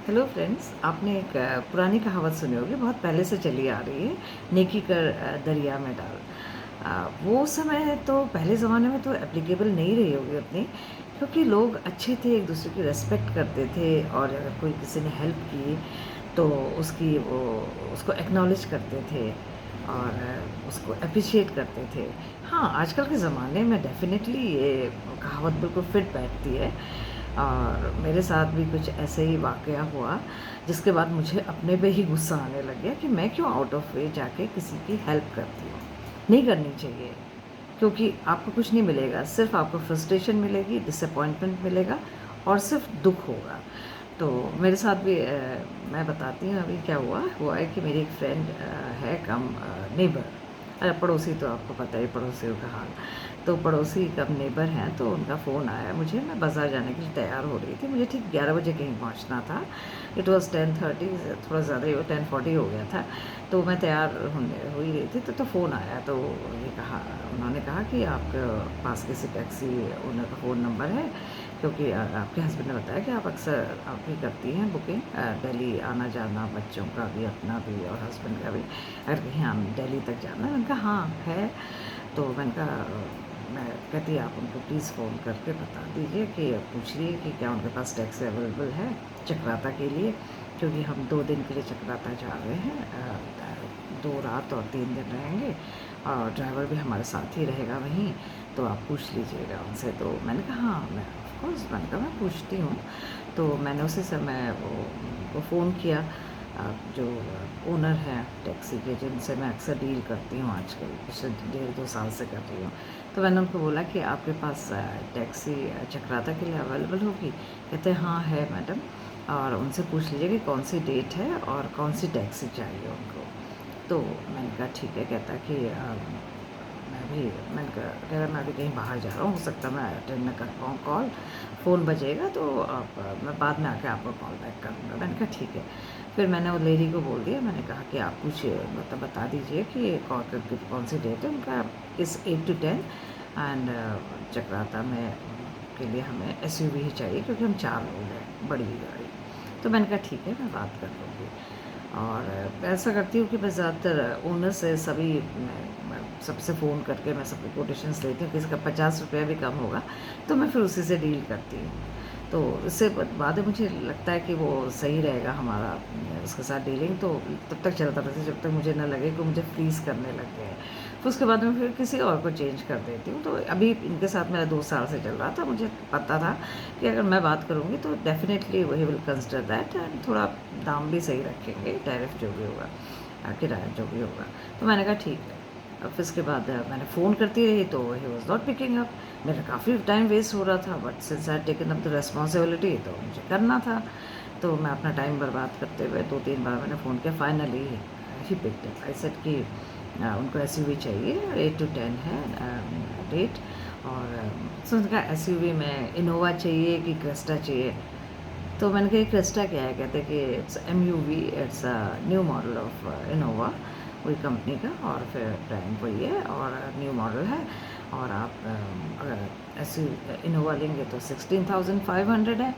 Hello friends, आपने एक पुरानी कहावत सुनी होगी, बहुत पहले से चली आ रही है, नेकी कर दरिया में डाल। वो समय तो पहले ज़माने में तो एप्लीकेबल नहीं रही होगी अपनी, क्योंकि लोग अच्छे थे, एक दूसरे की रिस्पेक्ट करते थे और अगर कोई किसी ने हेल्प की तो उसकी वो उसको एक्नॉलेज करते थे और उसको अप्रिशिएट करते थे। हाँ, आजकल के ज़माने में डेफ़िनेटली ये कहावत बिल्कुल फिट बैठती है और मेरे साथ भी कुछ ऐसे ही वाक़या हुआ, जिसके बाद मुझे अपने पे ही गुस्सा आने लग गया कि मैं क्यों आउट ऑफ वे जाके किसी की हेल्प करती हूँ। नहीं करनी चाहिए, क्योंकि आपको कुछ नहीं मिलेगा, सिर्फ़ आपको फ्रस्ट्रेशन मिलेगी, डिसअपॉइंटमेंट मिलेगा और सिर्फ़ दुःख होगा। तो मेरे साथ भी मैं बताती हूँ अभी क्या हुआ। हुआ है कि मेरी एक फ्रेंड है कम नेबर, पड़ोसी, तो आपको पता ही पड़ोसियों का हाल। तो पड़ोसी कम नेबर हैं, तो उनका फ़ोन आया मुझे, मैं बाज़ार जाने के लिए तैयार हो रही थी, मुझे ठीक 11 बजे कहीं पहुँचना था। इट वाज़ 10:30, थोड़ा ज़्यादा ही 10:40 हो गया था। तो मैं तैयार होने हो ही रही थी, तो फ़ोन आया, तो ये कहा, उन्होंने कहा कि आपके पास किसी टैक्सी ओनर का फ़ोन नंबर है, क्योंकि आपके हस्बैंड ने बताया कि आप अक्सर आप भी करती हैं बुकिंग, दिल्ली आना-जाना, बच्चों का भी, अपना भी और हस्बैंड का भी, अगर कहीं हम दिल्ली तक जाना है। मैंने कहा हाँ, है। तो मैंने कहा मैं कहती आप उनको प्लीज़ फ़ोन करके बता दीजिए कि पूछ लीजिए कि क्या उनके पास टैक्सी अवेलेबल है चकराता के लिए, क्योंकि हम 2 दिन के लिए चकराता जा रहे हैं, 2 रात और 3 दिन रहेंगे और ड्राइवर भी हमारे साथ ही रहेगा वहीं, तो आप पूछ लीजिएगा उनसे। तो मैंने कहा हाँ, मैं ऑफ़ कोर्स, मैंने कहा मैं पूछती हूँ। तो मैंने उसी समय वो फ़ोन किया, जो ओनर हैं टैक्सी के, जिनसे मैं अक्सर डील करती हूँ आजकल, पिछले 1.5-2 साल से कर रही हूँ। तो मैंने उनको बोला कि आपके पास टैक्सी चकराता के लिए अवेलेबल होगी? कहते हैं हाँ है मैडम, और उनसे पूछ लीजिए कि कौन सी डेट है और कौन सी टैक्सी चाहिए उनको। तो मैंने कहा ठीक है। कहता कि मैं भी, मैंने कह रहा मैं अभी कहीं बाहर जा रहा हूँ, हो सकता है मैं अटेंड ना कर पाऊँ कॉल, फ़ोन बजेगा तो आप मैं बाद में आके आपको कॉल बैक करूँगा। मैंने कहा ठीक है। फिर मैंने वो लेडी को बोल दिया, मैंने कहा कि आप कुछ मतलब बता दीजिए कि कौन सी डेट है उनका, इस 8 to 10 एंड चक्राता में के लिए हमें एसयूवी ही चाहिए, क्योंकि हम 4 लोग हैं, बड़ी गाड़ी। तो मैंने कहा ठीक है, मैं बात कर लूँगी। और ऐसा करती हूँ कि मैं ज़्यादातर ओनर से सभी मैं सबसे फ़ोन करके मैं सबको कोटेशंस लेती हूँ, किसी का ₹50 भी कम होगा तो मैं फिर उसी से डील करती हूँ। तो इससे बाद में मुझे लगता है कि वो सही रहेगा हमारा, उसके साथ डीलिंग तो तब तक चलता रहता है जब तक मुझे ना लगे कि मुझे फ्रीज़ करने लग गए हैं। फिर उसके बाद में फिर किसी और को चेंज कर देती हूँ। तो अभी इनके साथ मेरा 2 साल से चल रहा था, मुझे पता था कि अगर मैं बात करूँगी तो definitely he will consider that and थोड़ा दाम भी सही रखेंगे, टैरिफ जो भी होगा, किराया जो भी होगा। तो मैंने कहा ठीक है। अब फिर उसके बाद मैंने फ़ोन करती रही तो he was not picking up. मेरा काफ़ी टाइम वेस्ट हो रहा था, but since I had taken up the responsibility तो मुझे करना था। तो मैं अपना टाइम बर्बाद करते हुए 2-3 बार मैंने फ़ोन किया, finally he picked up. I said कि उनको एसयूवी चाहिए, 8 to 10 है डेट, और सो उनका एसयूवी में इनोवा चाहिए कि क्रेस्टा चाहिए? तो मैंने कहा क्रेस्टा क्या है? कहते कि it's MUV, it's a new model of Innova, वही कंपनी का, और फिर ब्रांड वही है और न्यू मॉडल है। और आप अगर ऐसी इनोवा लेंगे तो 16,500 है,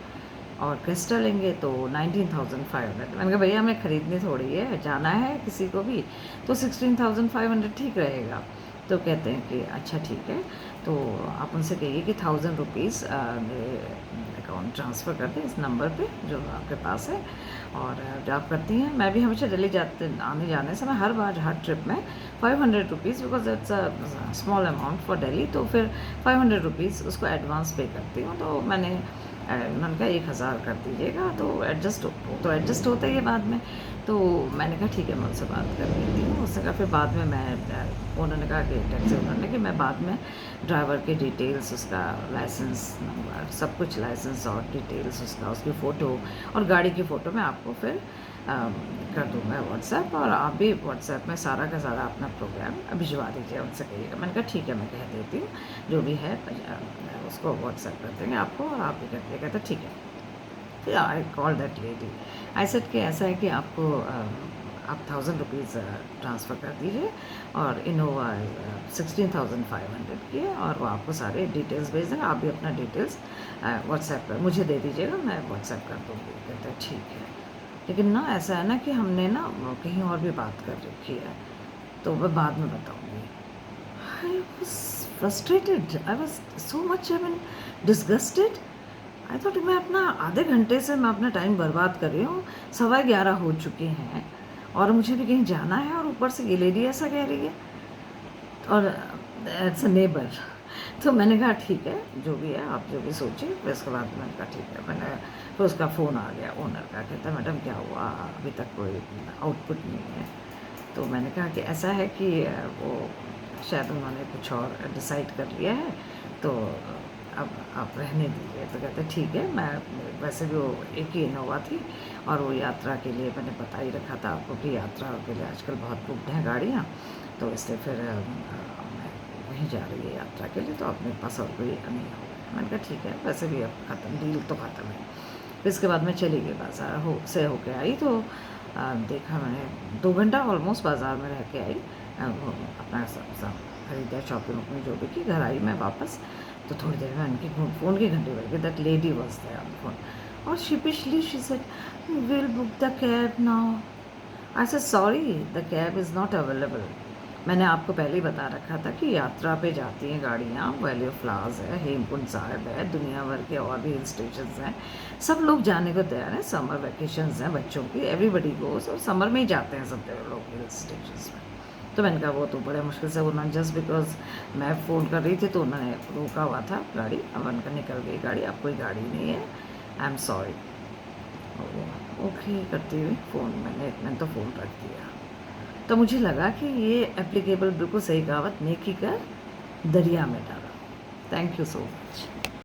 और क्रिस्टा लेंगे तो 19,500। मैंने कहा भैया हमें ख़रीदनी थोड़ी है, जाना है किसी को भी, तो 16,500 ठीक रहेगा। तो कहते हैं कि अच्छा ठीक है, तो आप उनसे कहिए कि ₹1000 मेरे अकाउंट ट्रांसफ़र कर दें इस नंबर पे जो आपके पास है। और जो आप करती हैं, मैं भी हमेशा दिल्ली जाते आने जाने से मैं हर बार हर ट्रिप में ₹500, because it's a small amount for Delhi, तो फिर ₹500 उसको एडवांस पे करती हूँ। तो मैंने कहा 1000 कर दीजिएगा, तो एडजस्ट होता ही है बाद में। तो मैंने कहा ठीक है, मैं उनसे बात कर लेती हूँ। उसने कहा फिर बाद में उन्होंने कहा कि टैक्सी ओनर ने कि मैं बाद में ड्राइवर के डिटेल्स, उसका लाइसेंस नंबर, सब कुछ, लाइसेंस और डिटेल्स उसका, उसकी फ़ोटो और गाड़ी की फ़ोटो मैं आपको फिर कर दूँगा व्हाट्सएप, और आप भी व्हाट्सएप में सारा का सारा अपना प्रोग्राम भिजवा दीजिए, उनसे कहिएगा। मैंने कहा ठीक है, मैं कह देती हूँ, जो भी है उसको व्हाट्सएप कर देंगे आपको और आप भी कर दीजिएगा। तो ठीक है। फिर I call that lady, I said कि ऐसा है कि आपको आप ₹1000 ट्रांसफ़र कर दीजिए, और इनोवा 16,500 की है, और वो आपको सारे डिटेल्स भेज देंगे। आप भी अपना डिटेल्स व्हाट्सएप पर मुझे दे दीजिएगा, मैं व्हाट्सएप कर दूँगी। कहता है ठीक है। लेकिन ना ऐसा है ना कि हमने ना कहीं और भी बात कर रखी है, तो मैं बाद में बताऊँगी। I was frustrated, I was so much I mean disgusted. I thought मैं अपना आधे घंटे से मैं अपना टाइम बर्बाद कर रही हूँ, 11:15 हो चुके हैं और मुझे भी कहीं जाना है और ऊपर से ये लेडी ऐसा कह रही है। और इट्स अ नेबर। तो मैंने कहा ठीक है, जो भी है आप जो भी सोचिए। फिर उसके बाद मैंने कहा ठीक है, मैंने फिर उसका फ़ोन आ गया ओनर का, कहता है मैडम क्या हुआ, अभी तक कोई आउटपुट नहीं है। तो मैंने कहा कि ऐसा है कि वो शायद उन्होंने कुछ और डिसाइड कर लिया है, तो अब आप रहने दीजिए। तो कहते ठीक है, मैं वैसे भी वो एक ही इनोवा थी और वो यात्रा के लिए मैंने बता ही रखा था आपको कि यात्रा के लिए आजकल बहुत बुकड हैं गाड़ियाँ, तो इसलिए फिर मैं वहीं जा रही है यात्रा के लिए, तो अब मेरे पास और कोई नहीं होगा। मैंने कहा ठीक है, वैसे भी अब ख़त्म, डील तो ख़त्म है। फिर इसके बाद मैं चली गई बाज़ार से होके आई, तो देखा मैंने 2 घंटा ऑलमोस्ट बाज़ार में रह के आई। अपना सब खरीदा, शॉपिंग वॉपिंग जो भी की, घर आई मैं वापस। तो थोड़ी देर में उनकी फ़ोन की घंटी बज गई। That lady was there on the phone और sheepishly she said, "We'll book the cab now." I said, "Sorry, the cab is not available." मैंने आपको पहले ही बता रखा था कि यात्रा पे जाती हैं गाड़ियाँ, वैली ऑफ फ्लावर्स है, हेमकुंड साहिब है, दुनिया भर के और भी हिल स्टेशंस हैं। सब लोग जाने को तैयार हैं, समर वैकेशंस हैं बच्चों की, एवरीबडी गोज़, और समर में ही जाते हैं सब लोग हिल स्टेशंस में। तो मैंने कहा वो तो बड़े मुश्किल से उन्होंने, जस्ट बिकॉज़ मैं फ़ोन कर रही थी तो उन्होंने रोका हुआ था गाड़ी। अब उनका निकल गई गाड़ी, अब कोई गाड़ी नहीं है, आई एम सॉरी। ओके करती हुई फ़ोन मैंने तो फ़ोन रख दिया। तो मुझे लगा कि ये एप्लीकेबल, बिल्कुल सही कहावत, नेकी कर दरिया में डाला। Thank you so much.